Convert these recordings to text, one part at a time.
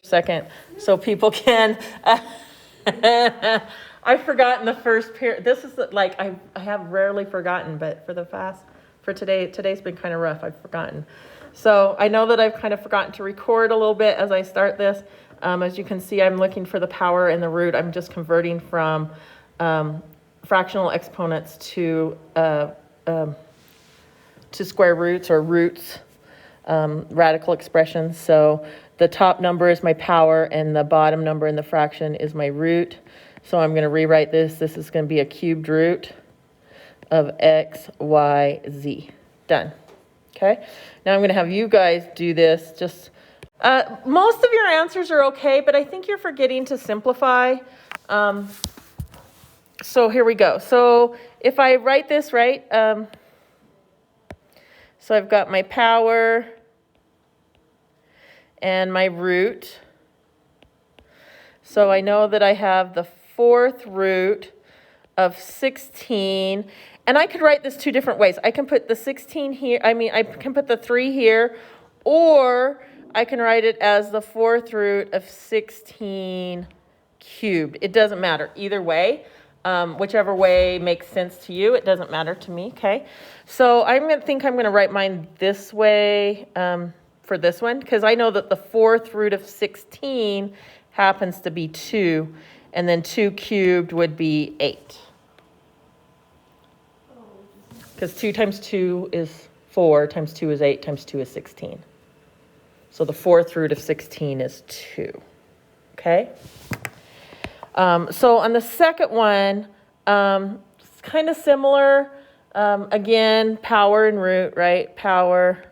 second so people can I've forgotten the first period. This is like I have rarely forgotten, but for today's been kind of rough. I've forgotten. So I know that I've kind of forgotten to record a little bit as I start this. As you can see, I'm looking for the power and the root. I'm just converting from fractional exponents to square roots or roots, radical expressions. So the top number is my power and the bottom number in the fraction is my root. So I'm going to rewrite this. This is going to be a cubed root of x, y, z. Done. Okay. Now I'm going to have you guys do this. Just most of your answers are okay, but I think you're forgetting to simplify. So here we go. So if I write this right, so I've got my power and my root. So I know that I have the fourth root of 16. And I could write this two different ways. I can put the 16 here. I can put the 3 here. Or I can write it as the fourth root of 16 cubed. It doesn't matter. Either way. Whichever way makes sense to you. It doesn't matter to me. Okay. So I'm going to write mine this way for this one. Because I know that the fourth root of 16 happens to be 2. And then 2 cubed would be 8. Because 2 times 2 is 4, times 2 is 8, times 2 is 16. So the fourth root of 16 is 2. Okay? So on the second one, it's kind of similar. Again, power and root, right? Power.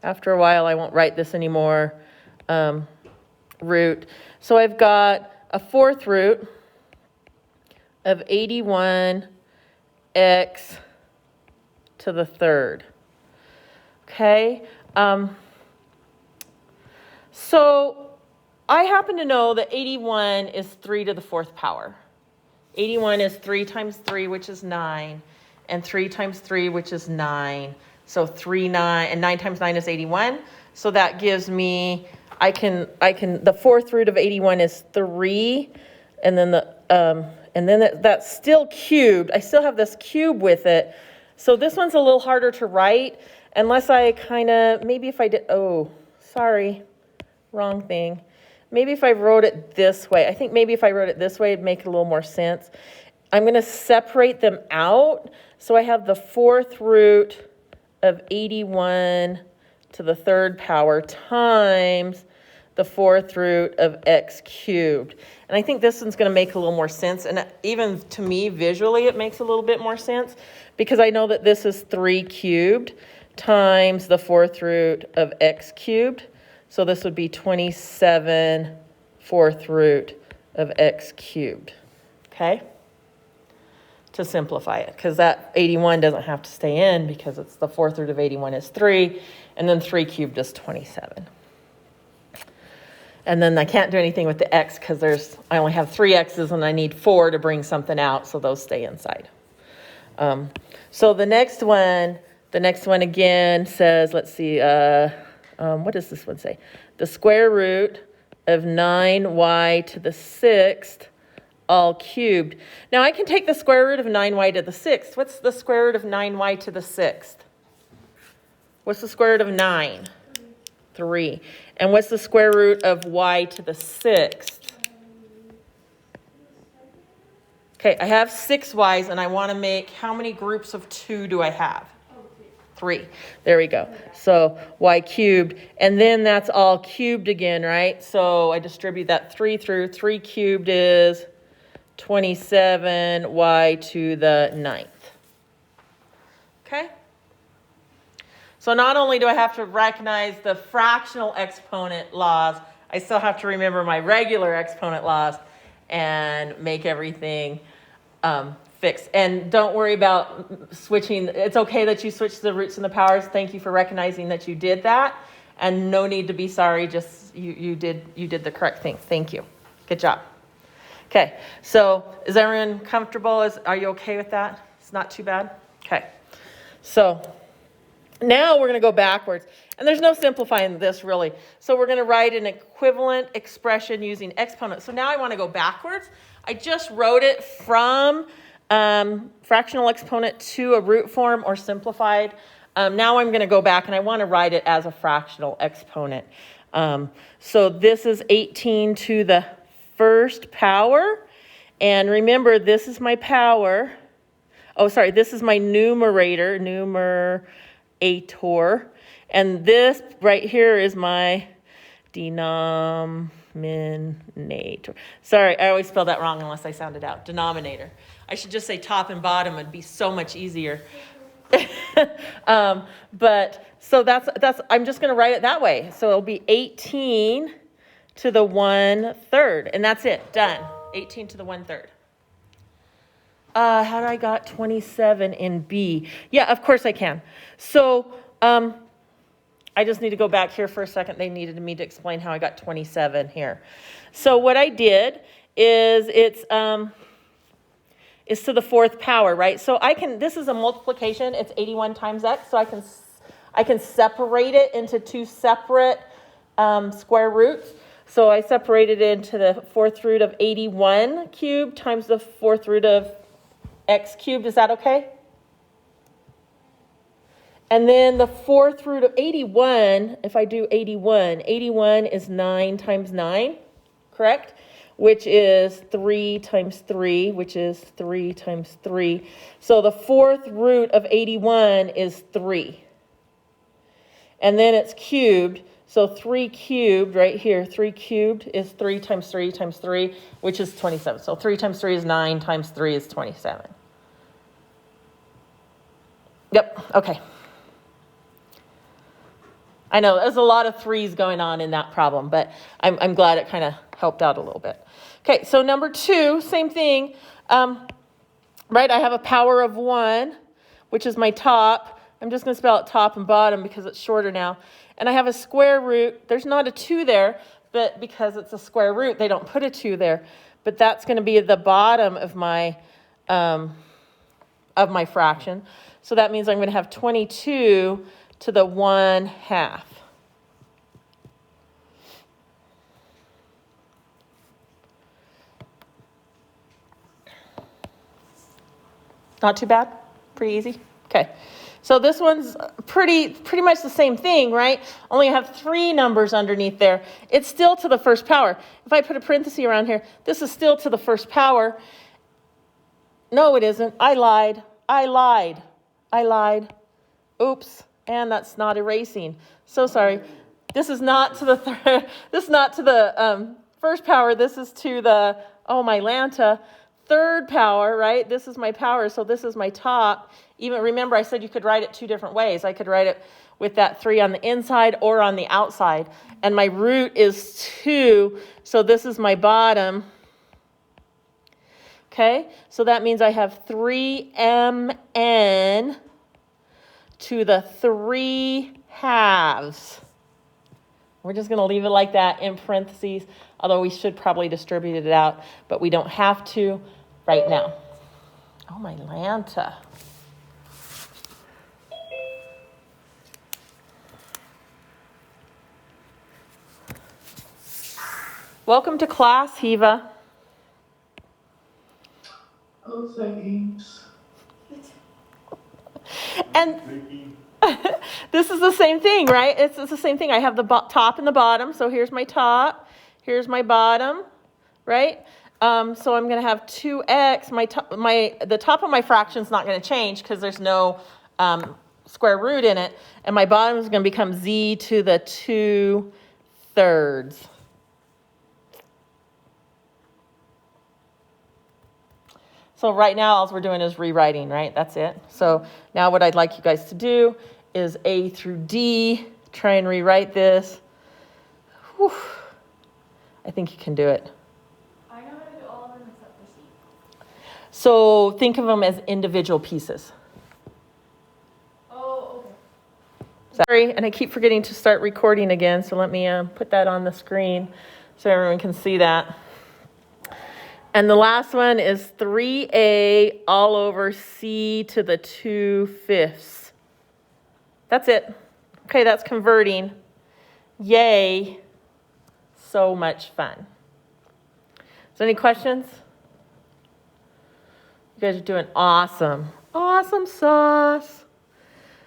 After a while, I won't write this anymore. Root. So I've got a fourth root of 81x to the third. Okay. So I happen to know that 81 is 3 to the fourth power. 81 is 3 times 3, which is 9, and 3 times 3, which is 9. So 9 times 9 is 81. So that gives me, the fourth root of 81 is 3, and then that's still cubed. I still have this cube with it. So this one's a little harder to write, unless I maybe if I did, sorry, wrong thing. Maybe if I wrote it this way, I think maybe if I wrote it this way, it'd make a little more sense. I'm going to separate them out. So I have the fourth root of 81 to the third power times the fourth root of x cubed. And I think this one's going to make a little more sense. And even to me, visually, it makes a little bit more sense because I know that this is 3 cubed times the fourth root of x cubed. So this would be 27 fourth root of x cubed. Okay? To simplify it, because that 81 doesn't have to stay in because it's the fourth root of 81 is 3, and then 3 cubed is 27. And then I can't do anything with the x because I only have 3 x's and I need 4 to bring something out, so those stay inside. So the next one again says, let's see, what does this one say? The square root of 9y to the 6th all cubed. Now I can take the square root of 9y to the 6th. What's the square root of 9y to the 6th? What's the square root of 9? 3. And what's the square root of y to the 6th? Okay, I have 6 y's and I want to make, how many groups of 2 do I have? 3. There we go. So y cubed. And then that's all cubed again, right? So I distribute that 3 through. 3 cubed is 27 y to the 9th. Okay? So not only do I have to recognize the fractional exponent laws, I still have to remember my regular exponent laws and make everything fixed. And don't worry about switching. It's okay that you switch the roots and the powers. Thank you for recognizing that you did that. And no need to be sorry. Just you did the correct thing. Thank you. Good job. Okay. So is everyone comfortable? Are you okay with that? It's not too bad? Okay. So now we're going to go backwards. And there's no simplifying this really. So we're going to write an equivalent expression using exponents. So now I want to go backwards. I just wrote it from fractional exponent to a root form or simplified. Now I'm going to go back and I want to write it as a fractional exponent. So this is 18 to the first power. And remember, this is my power. Oh, sorry, this is my numerator, numerator. And this right here is my denominator. Sorry, I always spell that wrong unless I sound it out. Denominator. I should just say top and bottom. It'd be so much easier. But so that's I'm just going to write it that way. So it'll be 18 to the 1/3. And that's it. Done. 18 to the 1/3. How did I got 27 in B? Yeah, of course I can. So I just need to go back here for a second. They needed me to explain how I got 27 here. So what I did is it's to the 4th power, right? So this is a multiplication. It's 81 times x. So I can separate it into 2 separate square roots. So I separated it into the 4th root of 81 cubed times the 4th root of x cubed. Is that okay? And then the 4th root of 81, if I do 81 is 9 times 9, correct? Which is 3 times 3, which is 3 times 3. So the 4th root of 81 is 3. And then it's cubed. So 3 cubed right here, 3 cubed is 3 times 3 times 3, which is 27. So 3 times 3 is 9 times 3 is 27. Yep, okay. I know there's a lot of 3's going on in that problem, but I'm glad it kind of helped out a little bit. Okay, so number 2, same thing. Right, I have a power of 1, which is my top. I'm just going to spell it top and bottom because it's shorter now. And I have a square root. There's not a 2 there, but because it's a square root, they don't put a 2 there. But that's going to be the bottom of my fraction. So that means I'm going to have 22 to the 1/2. Not too bad? Pretty easy? Okay. So this one's pretty much the same thing, right? Only have 3 numbers underneath there. It's still to the 1st power. If I put a parenthesis around here, this is still to the 1st power. No, it isn't. I lied. Oops. And that's not erasing. So sorry. This is not to the this is not to the 1st power. This is to the my Lanta 3rd power, right? This is my power, so this is my top. Even remember I said you could write it 2 different ways. I could write it with that 3 on the inside or on the outside. And my root is 2, so this is my bottom. Okay? So that means I have 3mn to the 3/2. We're just going to leave it like that in parentheses, although we should probably distribute it out, but we don't have to right now. Oh, my Lanta. Welcome to class, Hiva. Oh, thanks. And this is the same thing, right? It's the same thing. I have the top and the bottom. So here's my top. Here's my bottom, right? So I'm going to have 2x. The top of my fraction is not going to change because there's no square root in it. And my bottom is going to become z to the 2/3. So right now, all we're doing is rewriting, right? That's it. So now what I'd like you guys to do is A through D, try and rewrite this. Whew. I think you can do it. I know how to do all of them except for C. So think of them as individual pieces. Oh, okay. Sorry, and I keep forgetting to start recording again, so let me put that on the screen so everyone can see that. And the last one is 3a all over c to the 2/5. That's it. Okay, that's converting. Yay. So much fun. So any questions? You guys are doing awesome. Awesome sauce.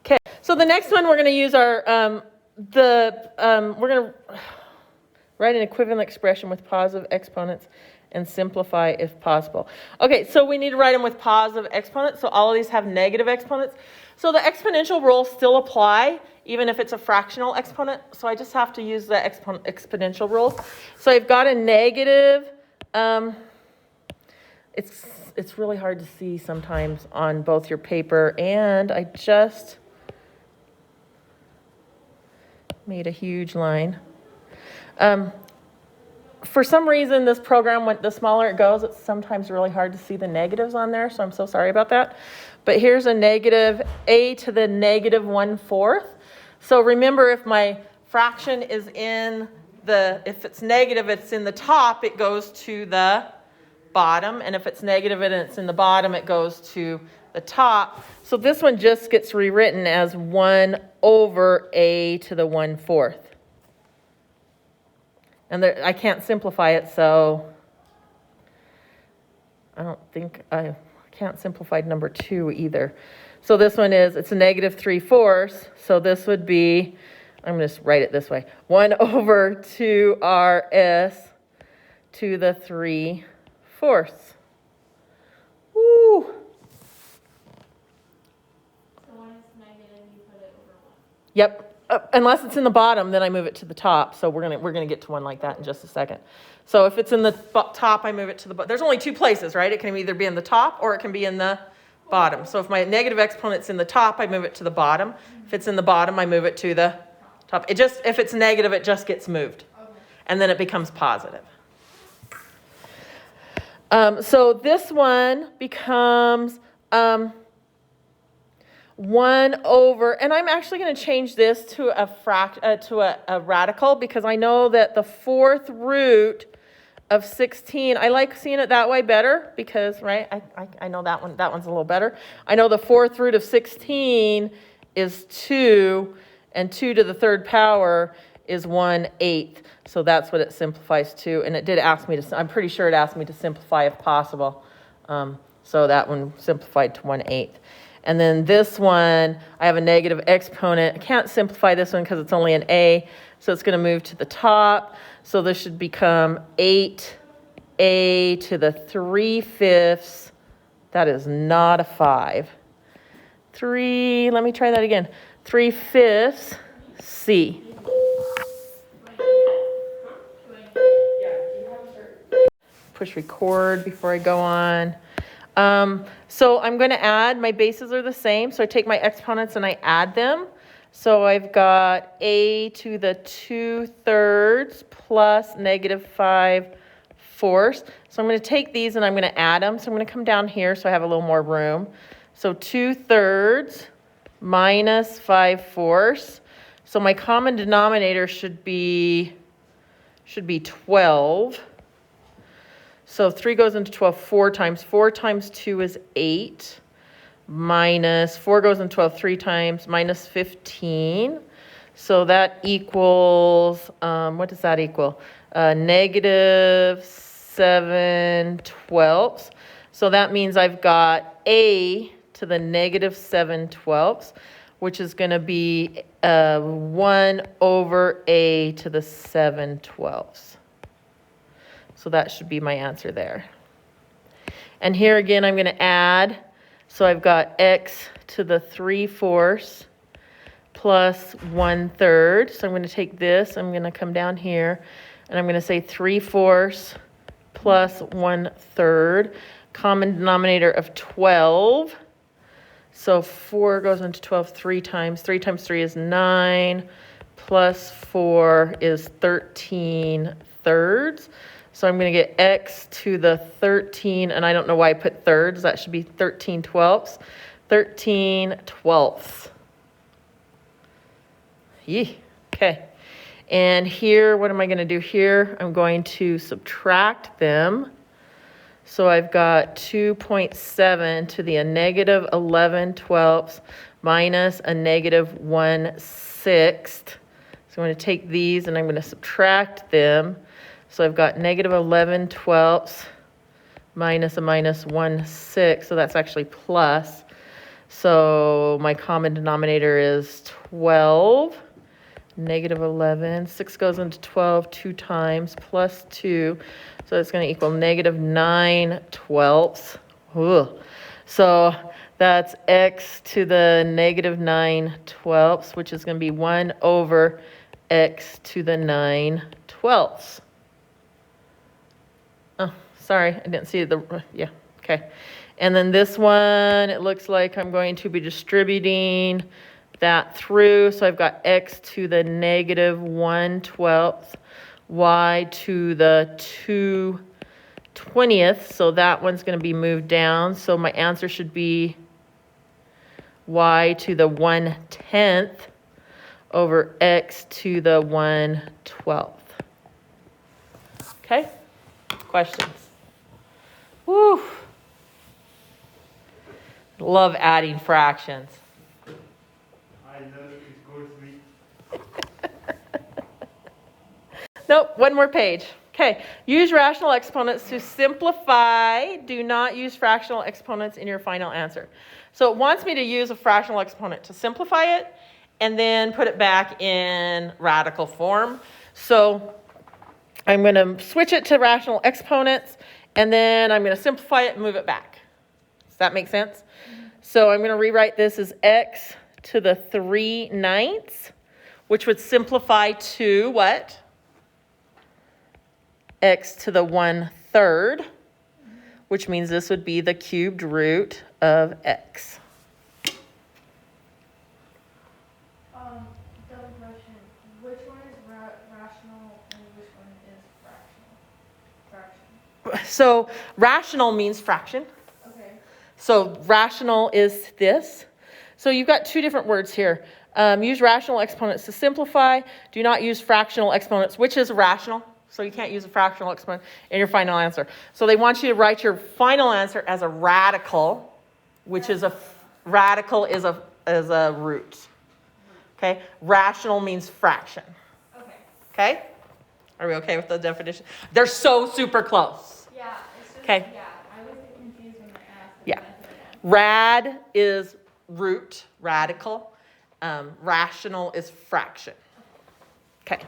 Okay, so the next one we're going to use our, we're going to write an equivalent expression with positive exponents and simplify if possible. Okay, so we need to write them with positive exponents. So all of these have negative exponents. So the exponential rules still apply, even if it's a fractional exponent. So I just have to use the exponential rules. So I've got a negative, it's really hard to see sometimes on both your paper, and I just made a huge line. For some reason, this program, the smaller it goes, it's sometimes really hard to see the negatives on there, so I'm so sorry about that. But here's a negative a to the negative 1/4. So remember, if my fraction is in if it's negative, it's in the top, it goes to the bottom. And if it's negative and it's in the bottom, it goes to the top. So this one just gets rewritten as 1 over a to the 1/4. And I can't simplify it, so I don't think I can't simplify number 2 either. So this one it's a negative 3/4. So this would be, I'm going to write it this way, 1 over 2rs to the 3/4. Woo! So when it's negative, you put it over 1. Yep. Unless it's in the bottom, then I move it to the top. So we're gonna get to one like that in just a second. So if it's in the top, I move it to the bottom. There's only 2 places, right? It can either be in the top or it can be in the bottom. So if my negative exponent's in the top, I move it to the bottom. If it's in the bottom, I move it to the top. If it's negative, it just gets moved. And then it becomes positive. So this one becomes 1 over, and I'm actually going to change this to a radical, because I know that the 4th root of 16, I like seeing it that way better, because, right, I know that one's a little better. I know the 4th root of 16 is 2, and 2 to the 3rd power is 1/8. So that's what it simplifies to, and it did ask me to, I'm pretty sure it asked me to simplify if possible. So that one simplified to 1/8. And then this one, I have a negative exponent. I can't simplify this one because it's only an a, so it's going to move to the top. So this should become 8a to the 3/5. That is not a 5. Let me try that again. 3/5 c. Push record before I go on. So I'm going to add, my bases are the same. So I take my exponents and I add them. So I've got a to the 2/3 plus negative 5/4. So I'm going to take these and I'm going to add them. So I'm going to come down here so I have a little more room. So 2/3 minus 5/4. So my common denominator should be 12. So 3 goes into 12 4 times. 4 times 2 is 8. Minus 4 goes into 12 3 times. Minus 15. So that equals, what does that equal? Negative 7/12. So that means I've got a to the negative 7/12, which is going to be 1 over a to the 7/12. So that should be my answer there. And here again, I'm going to add. So I've got x to the 3/4 plus 1/3. So I'm going to take this. I'm going to come down here. And I'm going to say 3/4 plus 1/3. Common denominator of 12. So 4 goes into 12 3 times. 3 times 3 is 9. Plus 4 is 13/3. So I'm going to get x to the 13, and I don't know why I put thirds. That should be 13/12. 13/12. Yee. Okay. And here, what am I going to do here? I'm going to subtract them. So I've got 2.7 to the a negative 11 twelfths minus a negative 1 sixth. So I'm going to take these and I'm going to subtract them. So I've got negative 11 twelfths minus a minus 1 sixth. So that's actually plus. So my common denominator is 12. Negative 11. 6 goes into 12 2 times plus 2. So it's going to equal negative 9 twelfths. Ugh. So that's x to the negative 9 twelfths, which is going to be 1 over x to the 9 twelfths. Oh, sorry, I didn't see the, yeah, okay. And then this one, it looks like I'm going to be distributing that through. So I've got x to the negative 1 twelfth, y to the 2 20th. So that one's going to be moved down. So my answer should be y to the 1/10 over x to the 1/12. Okay? Questions? Woo! Love adding fractions. I love it goes with. Nope, one more page. Okay, use rational exponents to simplify. Do not use fractional exponents in your final answer. So it wants me to use a fractional exponent to simplify it and then put it back in radical form. So I'm going to switch it to rational exponents and then I'm going to simplify it and move it back. Does that make sense? So I'm going to rewrite this as x to the 3/9, which would simplify to what? X to the 1/3, which means this would be the cubed root of x. Double question. Which one is rational and which one is fraction? So rational means fraction. Okay. So rational is this. So you've got two different words here. Use rational exponents to simplify. Do not use fractional exponents, which is rational. So you can't use a fractional exponent in your final answer. So they want you to write your final answer as a radical, which is radical is a root. Okay? Rational means fraction. Okay. Okay? Are we okay with the definition? They're so super close. Yeah, it's just, Okay. yeah, I always get confused when I ask. Yeah. Rad is root, radical. Rational is fraction. Okay.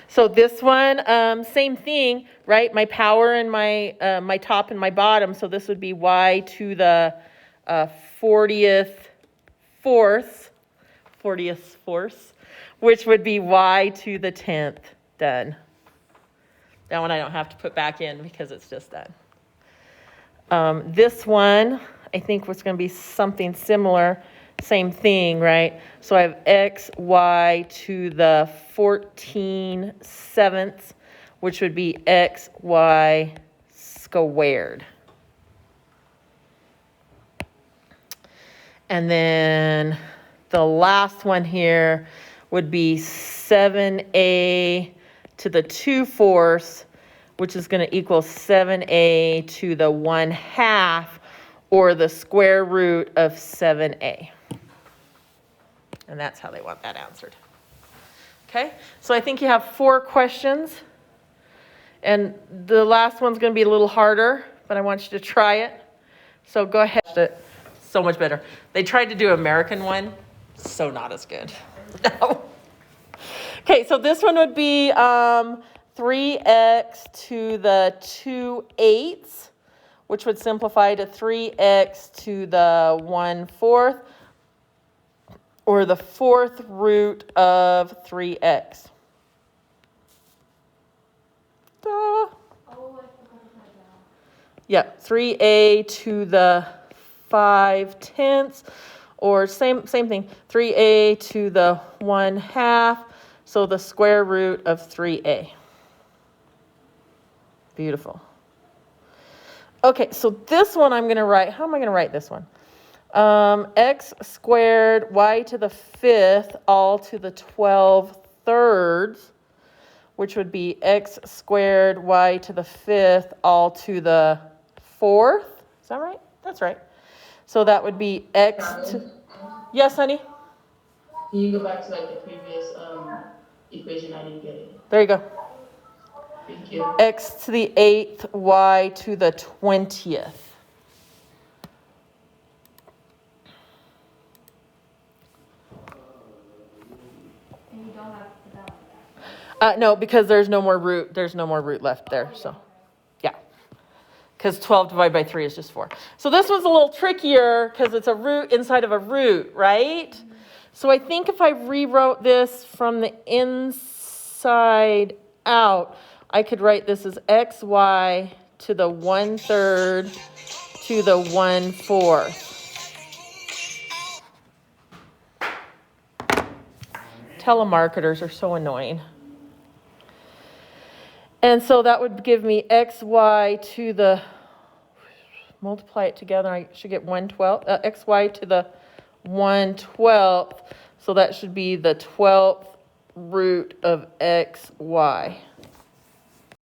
So this one, same thing, right? My power and my top and my bottom. So this would be y to the 40th fourth, which would be y to the 10th. Done. That one I don't have to put back in because it's just done. This one, I think was going to be something similar. Same thing, right? So I have x, y to the 14/7, which would be x, y squared. And then the last one here would be 7a to the 2/4, which is going to equal 7a to the 1/2, or the square root of 7a. And that's how they want that answered. Okay, so I think you have 4 questions. And the last one's going to be a little harder, but I want you to try it. So go ahead. So much better. They tried to do American one, so not as good. No. Okay, so this one would be 3x to the 2/8, which would simplify to 3x to the 1/4, or the 4th root of 3x. Duh. Oh, I forgot to put it down. Yeah, 3a to the 5/10, or same thing, 3a to the 1/2, so the square root of 3a. Beautiful. Okay, so this one I'm going to write, how am I going to write this one? X squared y to the 5th all to the 12/3, which would be x squared y to the 5th all to the 4th. Is that right? That's right. So that would be x to... Yes, honey? Can you go back to like the previous equation? I didn't get it. There you go. Thank you. X to the 8th, y to the 20th. And you don't have to put that one back. No, because there's no more root. There's no more root left there. So, yeah. Because 12 divided by 3 is just 4. So this one's a little trickier because it's a root inside of a root, right? Mm-hmm. So I think if I rewrote this from the inside out, I could write this as xy to the 1/3 to the 1/4. Telemarketers are so annoying. And so that would give me xy to the, multiply it together, I should get 1/12, xy to the 1/12. So that should be the 12th root of xy.